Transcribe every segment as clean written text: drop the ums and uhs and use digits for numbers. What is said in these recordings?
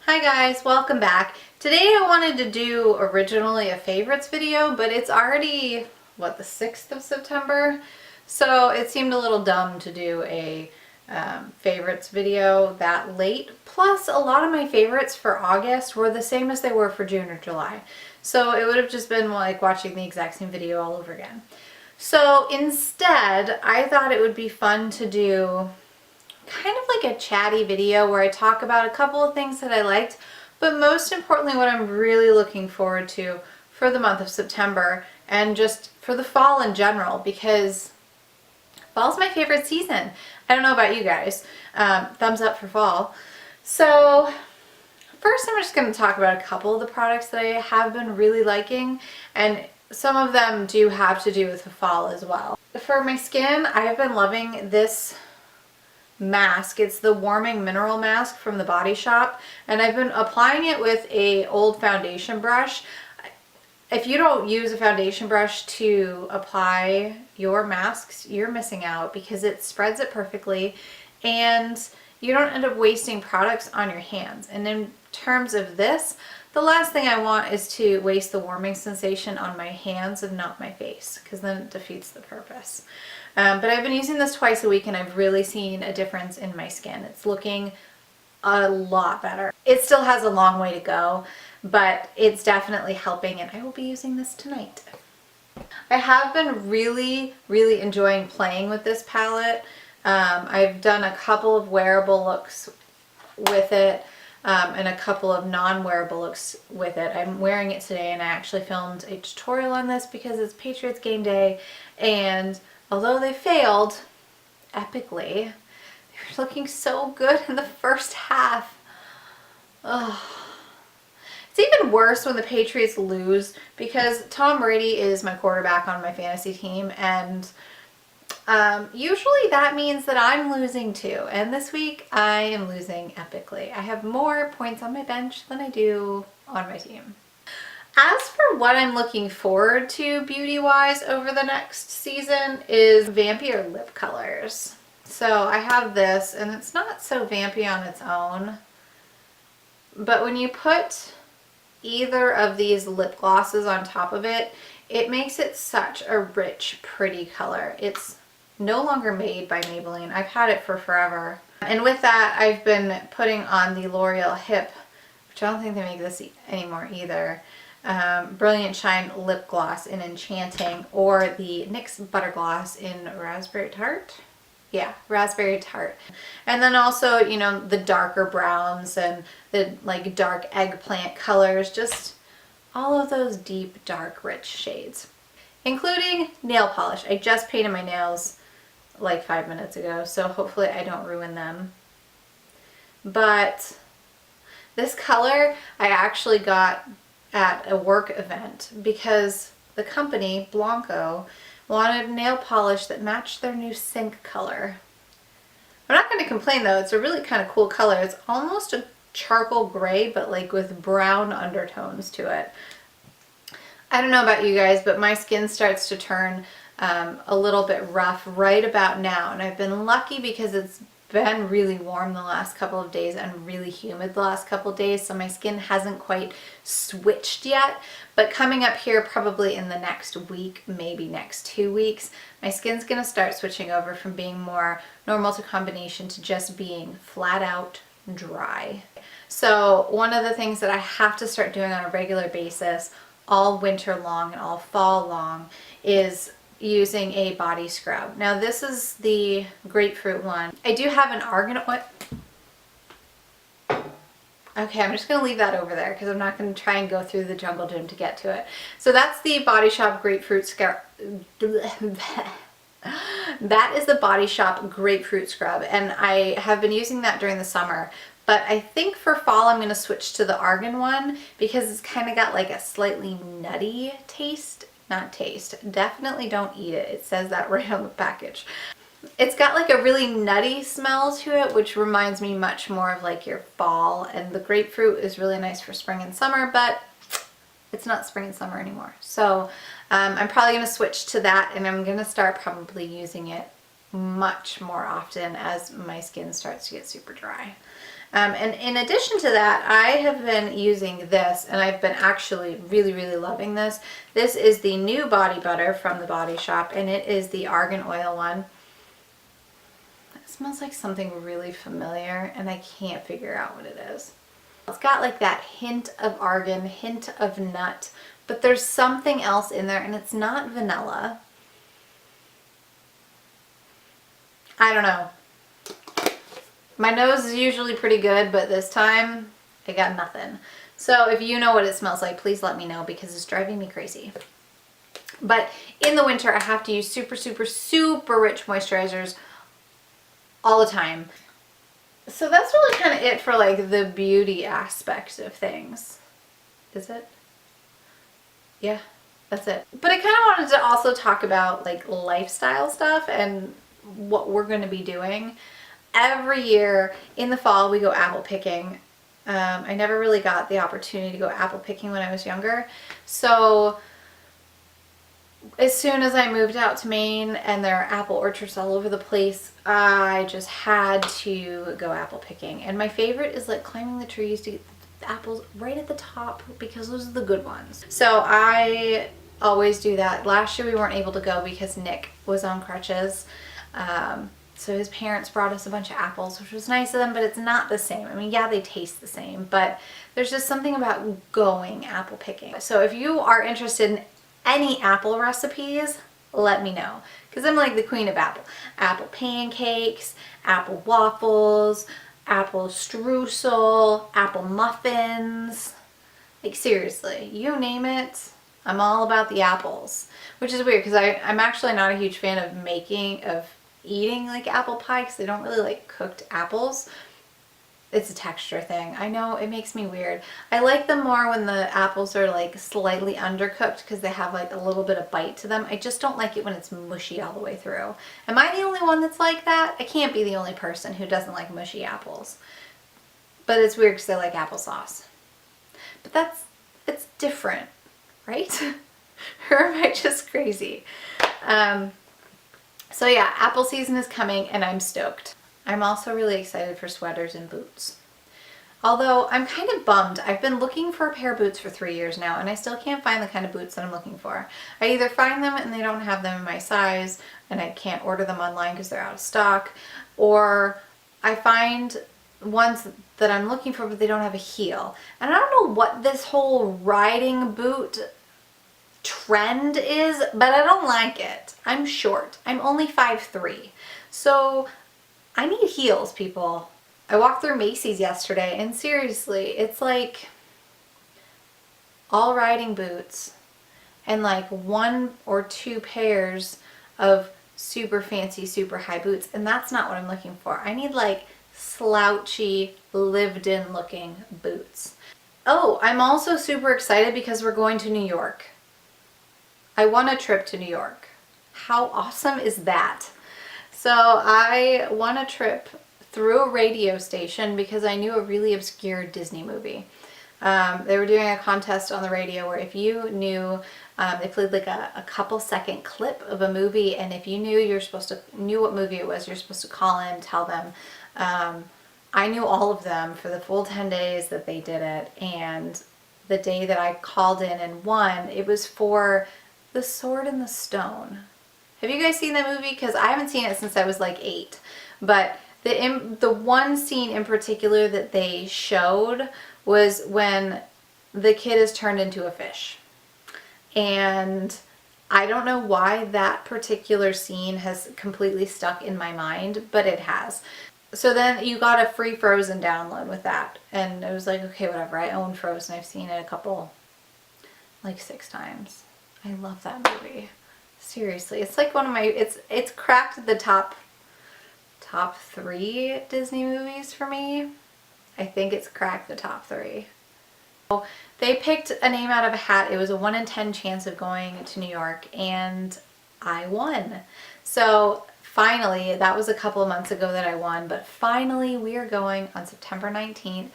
Hi guys, welcome back. Today I wanted to do originally a favorites video, but it's already, what, the 6th of September? So it seemed a little dumb to do a favorites video that late. Plus, a lot of my favorites for August were the same as they were for June or July. So it would have just been like watching the exact same video all over again. So instead, I thought it would be fun to do kind of like a chatty video where I talk about a couple of things that I liked, but most importantly what I'm really looking forward to for the month of September and just for the fall in general, because fall's my favorite season. I don't know about you guys. Thumbs up for fall. So first I'm just going to talk about a couple of the products that I have been really liking, and some of them do have to do with the fall as well. For my skin, I've been loving this mask. It's the warming mineral mask from the Body Shop, and I've been applying it with a old foundation brush. If you don't use a foundation brush to apply your masks, you're missing out, because it spreads it perfectly and you don't end up wasting products on your hands. And in terms of this, the last thing I want is to waste the warming sensation on my hands and not my face, because then it defeats the purpose. But I've been using this twice a week and I've really seen a difference in my skin. It's looking a lot better. It still has a long way to go, but it's definitely helping, and I will be using this tonight. I have been really enjoying playing with this palette. I've done a couple of wearable looks with it and a couple of non-wearable looks with it. I'm wearing it today, and I actually filmed a tutorial on this because it's Patriots game day, and although they failed epically, they were looking so good in the first half. Ugh. It's even worse when the Patriots lose, because Tom Brady is my quarterback on my fantasy team, and usually that means that I'm losing too. And this week I am losing epically. I have more points on my bench than I do on my team. As for what I'm looking forward to beauty-wise over the next season is vampier lip colors. So I have this, and it's not so vampy on its own, but when you put either of these lip glosses on top of it, it makes it such a rich, pretty color. It's no longer made by Maybelline. I've had it for forever. And with that, I've been putting on the L'Oreal Hip, which I don't think they make this anymore either, Brilliant Shine Lip Gloss in Enchanting, or the NYX Butter Gloss in Raspberry Tart. Yeah, Raspberry Tart. And then also, you know, the darker browns and the like dark eggplant colors, just all of those deep, dark, rich shades. Including nail polish. I just painted my nails like 5 minutes ago, so hopefully I don't ruin them. But this color I actually got at a work event because the company, Blanco, wanted nail polish that matched their new sink color. I'm not going to complain though, it's a really kind of cool color. It's almost a charcoal gray, but like with brown undertones to it. I don't know about you guys, but my skin starts to turn a little bit rough right about now, and I've been lucky because it's been really warm the last couple of days and really humid the last couple of days, so my skin hasn't quite switched yet. But coming up here probably in the next week, maybe next 2 weeks, my skin's gonna start switching over from being more normal to combination to just being flat out dry. So one of the things that I have to start doing on a regular basis all winter long and all fall long is using a body scrub. Now this is the grapefruit one. I do have an argan oil. Okay, I'm just going to leave that over there because I'm not going to try and go through the jungle gym to get to it. So that's the Body Shop grapefruit scrub. That is the Body Shop grapefruit scrub, and I have been using that during the summer. But I think for fall I'm going to switch to the argan one because it's kind of got like a slightly nutty taste. Not taste. Definitely don't eat it. It says that right on the package. It's got like a really nutty smell to it, which reminds me much more of like your fall, and the grapefruit is really nice for spring and summer, but it's not spring and summer anymore. So I'm probably going to switch to that, and I'm going to start probably using it much more often as my skin starts to get super dry. And in addition to that, I have been using this, and I've been actually really, really loving this. This is the new body butter from the Body Shop, and it is the argan oil one. It smells like something really familiar, and I can't figure out what it is. It's got like that hint of argan, hint of nut, but there's something else in there, and it's not vanilla. I don't know. My nose is usually pretty good, but this time I got nothing. So if you know what it smells like, please let me know because it's driving me crazy. But in the winter, I have to use super, super, super rich moisturizers all the time. So that's really kind of it for like the beauty aspect of things. Is it? Yeah, that's it. But I kind of wanted to also talk about like lifestyle stuff and what we're going to be doing. Every year in the fall we go apple picking. I never really got the opportunity to go apple picking when I was younger. So as soon as I moved out to Maine and there are apple orchards all over the place, I just had to go apple picking. And my favorite is like climbing the trees to get the apples right at the top because those are the good ones. So I always do that. Last year we weren't able to go because Nick was on crutches. So his parents brought us a bunch of apples, which was nice of them, but it's not the same. I mean, yeah, they taste the same, but there's just something about going apple picking. So if you are interested in any apple recipes, let me know. Because I'm like the queen of apple. Apple pancakes, apple waffles, apple streusel, apple muffins. Like seriously, you name it, I'm all about the apples. Which is weird because I'm actually not a huge fan of eating like apple pie because I don't really like cooked apples. It's a texture thing. I know it makes me weird. I like them more when the apples are like slightly undercooked because they have like a little bit of bite to them. I just don't like it when it's mushy all the way through. Am I the only one that's like that? I can't be the only person who doesn't like mushy apples. But it's weird because I like applesauce. But it's different, right? Or am I just crazy? So yeah, apple season is coming and I'm stoked. I'm also really excited for sweaters and boots. Although I'm kind of bummed. I've been looking for a pair of boots for 3 years now and I still can't find the kind of boots that I'm looking for. I either find them and they don't have them in my size and I can't order them online because they're out of stock, or I find ones that I'm looking for but they don't have a heel. And I don't know what this whole riding boot trend is, but I don't like it. I'm short. I'm only 5'3". So I need heels, people. I walked through Macy's yesterday and seriously, it's like all riding boots and like 1 or 2 pairs of super fancy, super high boots. And that's not what I'm looking for. I need like slouchy, lived in looking boots. Oh, I'm also super excited because we're going to New York. I won a trip to New York. How awesome is that? So I won a trip through a radio station because I knew a really obscure Disney movie. They were doing a contest on the radio where if you knew, they played like a couple second clip of a movie, and if you knew what movie it was, you're supposed to call in, tell them. I knew all of them for the full 10 days that they did it, and the day that I called in and won, it was for The Sword in the Stone. Have you guys seen that movie? Because I haven't seen it since I was like 8. But the one scene in particular that they showed was when the kid is turned into a fish. And I don't know why that particular scene has completely stuck in my mind, but it has. So then you got a free Frozen download with that. And it was like, okay, whatever. I own Frozen. I've seen it like 6 times. I love that movie. Seriously, it's like one of my, it's cracked the top 3 Disney movies for me. I think it's cracked the top 3. So they picked a name out of a hat. It was a 1 in 10 chance of going to New York, and I won. So finally, that was a couple of months ago that I won, but finally we are going on September 19th.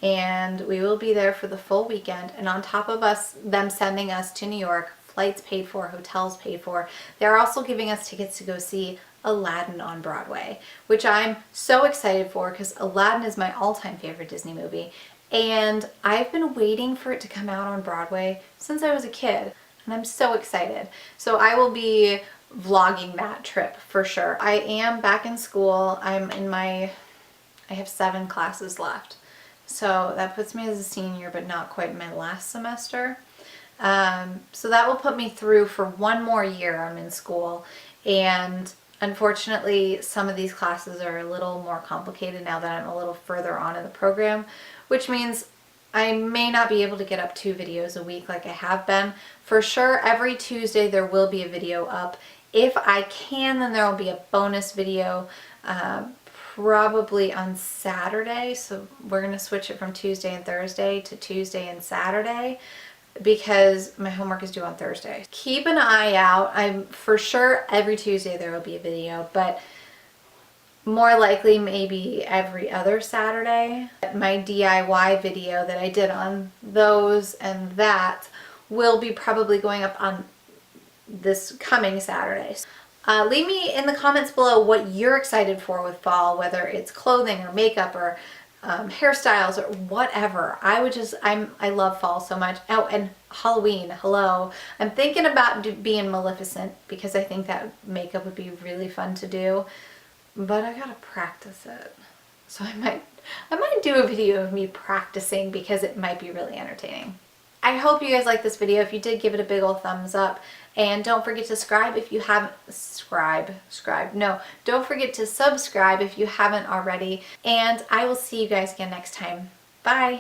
And we will be there for the full weekend. And on top of them sending us to New York, flights paid for, hotels paid for, they're also giving us tickets to go see Aladdin on Broadway, which I'm so excited for because Aladdin is my all-time favorite Disney movie. And I've been waiting for it to come out on Broadway since I was a kid, and I'm so excited. So I will be vlogging that trip for sure. I am back in school. I have 7 classes left. So that puts me as a senior, but not quite my last semester. So that will put me through for 1 more year I'm in school. And unfortunately, some of these classes are a little more complicated now that I'm a little further on in the program, which means I may not be able to get up 2 videos a week like I have been. For sure, every Tuesday there will be a video up. If I can, then there will be a bonus video probably on Saturday. So we're going to switch it from Tuesday and Thursday to Tuesday and Saturday, because my homework is due on Thursday. Keep an eye out. I'm for sure every Tuesday there will be a video, but more likely maybe every other Saturday. My DIY video that I did on those and that will be probably going up on this coming Saturday. Leave me in the comments below what you're excited for with fall, whether it's clothing or makeup or hairstyles or whatever. I love fall so much. Oh, and Halloween, hello. I'm thinking about being Maleficent because I think that makeup would be really fun to do, but I gotta practice it. So I might do a video of me practicing because it might be really entertaining. I hope you guys liked this video. If you did, give it a big old thumbs up. And don't forget to subscribe if you haven't, don't forget to subscribe if you haven't already. And I will see you guys again next time. Bye.